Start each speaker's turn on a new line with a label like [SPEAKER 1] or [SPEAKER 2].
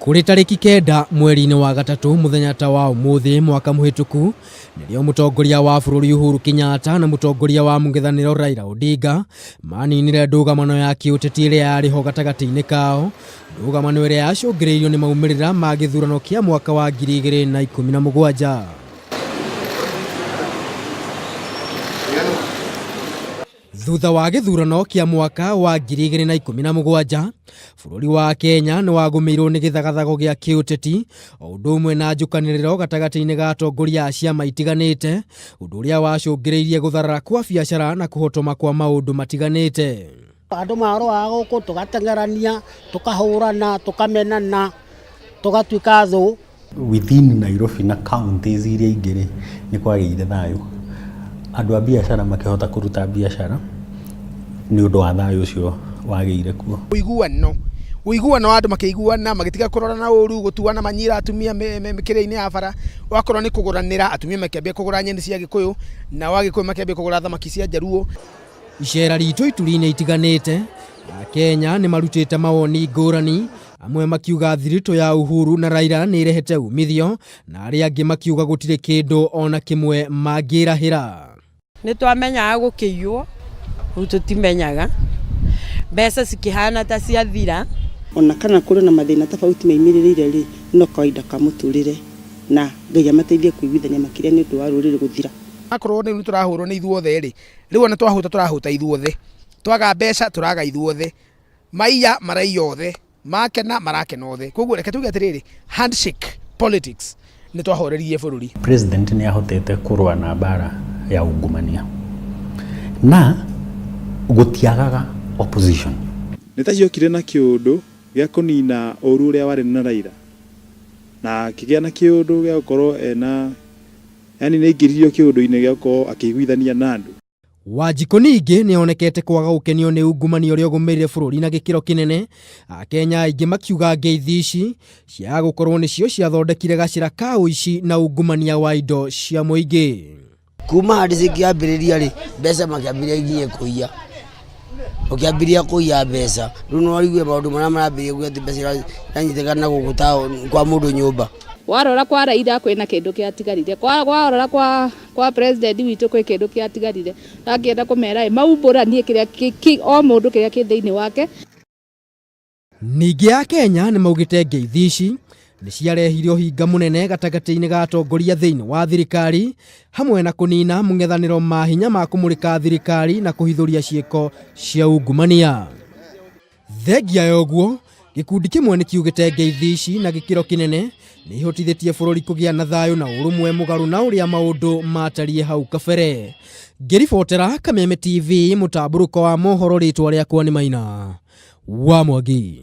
[SPEAKER 1] Kuri tariki 9 mweri-ini wa gatatu muthenya ta wa umuthi mwaka muhituku nirio mutongoria wa bururi Uhuru Kenyatta na mutongoria wa mungithaniro Raila Odinga maninire ndũgamano ya kiũteti iria yariho gatagati-ini kao, ndũgamano iria yacũngĩrĩirio ni maumirĩra ma gĩthurano kia mwaka wa 2017. Thutha wa gĩthurano kia mwaka wa 2017, bururi wa Kenya ni wagumirwo ni githagathago gia kiũteti o ũndũ ũmwe na njũkanĩrĩro gatagati-ini ga atongoria a ciama itiganĩte, ũndũ ũrĩa wacũngĩrĩirie gũtharara kwa biacara na kũhotoma kwa maũndũ matiganĩte.
[SPEAKER 2] Andũ marũaga gũkũ tũgatengerania, tũkahũrana, tũkamenana, tũgatuĩka thũ.
[SPEAKER 3] Within Nairobi na counties iria ingĩ ni kwagĩire thayũ. Andũ a biacara makihota kuruta biacara ni ũndũ wa thayũ ũcio wagĩire kuo.
[SPEAKER 4] Uiguano andũ makĩiguana magĩtiga kũrorana ũru, gũtuana manyira atumia mĩkĩrĩ-inĩ ya bara, wakorwo ni kũgũranĩra atumia makĩambia kũgũra nyeni cia Gĩkũyũ na Wagĩkũyũ makĩambia kũgũra thamaki cia Njaruo.
[SPEAKER 1] Icera ritũ ituri-inĩ itiganĩte a Kenya ni marutĩte mawoni ngũrani, amwe makiuga thirito ya Uhuru na Raila ni irehete umithio na arĩa angĩ makiuga gũtirĩ kĩndũ ona kĩmwe mangĩrahĩra.
[SPEAKER 5] Ni twamenyaga gũkĩiywo, rĩu tũtimenyaga, mbeca cikĩhana ta ciathira.
[SPEAKER 6] Ona kana kũrĩ na mathĩna tofauti maimirĩrĩire rĩ, no kawaida ka mũtũrĩre na Ngai amateithie kũiguithania makĩria nĩ ũndũ wa rũrĩrĩ gũthira.
[SPEAKER 4] Akorwo ni turahũrwo ni ithuothe rĩ, rĩu ona turahuta ithuothe, twaga mbeca turaga ithuothe, maiya maraiya othe, makena marakena othe. Koguo reke tuge atirĩrĩ, handshake politics ni twahoreririe bũrũri.
[SPEAKER 3] President ni ahotete kũrũa na bara ya ungumania na gũtiagaga opposition.
[SPEAKER 7] Nĩtaciokire na kĩũndũ gĩa kũnina ũru ũrĩa warĩ na Raila na kĩgĩa na kĩũndũ gĩa gũkorwo yani nĩaingĩririo kĩũndũ-inĩ gĩa gũkorwo akĩiguithania na andũ.
[SPEAKER 1] Wanjikũ ningĩ nĩonekete kwaga gũkenio nĩ ungumania ũrĩa ũgũmĩrĩire bũrũri na gĩkĩro kĩnene, Akenya aingĩ makiuga ngeithi ici cia gũkorwo nĩcio ciathondekire gacĩra ka ũici na ungumania wa indo cia mũingĩ.
[SPEAKER 2] Kuma hadi cikĩambĩrĩria rĩ, mbeca makĩambĩrĩria nginya kũiya. Ũkĩambĩrĩria kũiya mbeca, rĩu no warigue maũndũ marĩa marambĩrĩria gũthiĩ mbeca iranyitĩkana gũkũ kwa mũndũ nyũmba.
[SPEAKER 8] Warora kwa Raila kwĩna kĩndũ kĩatigarire, warora kwa president witũ kwĩ kĩndũ kĩatigarire, ndangĩenda kũmera maumbũranie kĩrĩa o mũndũ kĩrĩa kĩ thĩinĩ wake.
[SPEAKER 1] Ningĩ Akenya nĩ maugĩte ngeithi ici nĩ ciarehire ũhinga mũnene gatagati-inĩ ga atongoria thĩinĩ wa thirikari, hamwe na kũnina mũng'ethanĩro ma hinya ma kũmũrĩka thirikari na kũhithũria ciĩko cia ungumania. Thengia ya ũguo, gĩkundi kĩmwe nĩ kiugĩte ngeithi ici na gĩkĩro kĩnene nĩ ihotithĩtie bũrũri kũgĩa na thayũ na ũrũmwe mũgarũ na ũrĩa maũndũ matariĩ hau kabere. Ngĩribotera Kameme TV, mũtambũrũko wa mohoro, rĩtwa rĩakwa nĩ Maina wa Mwangi.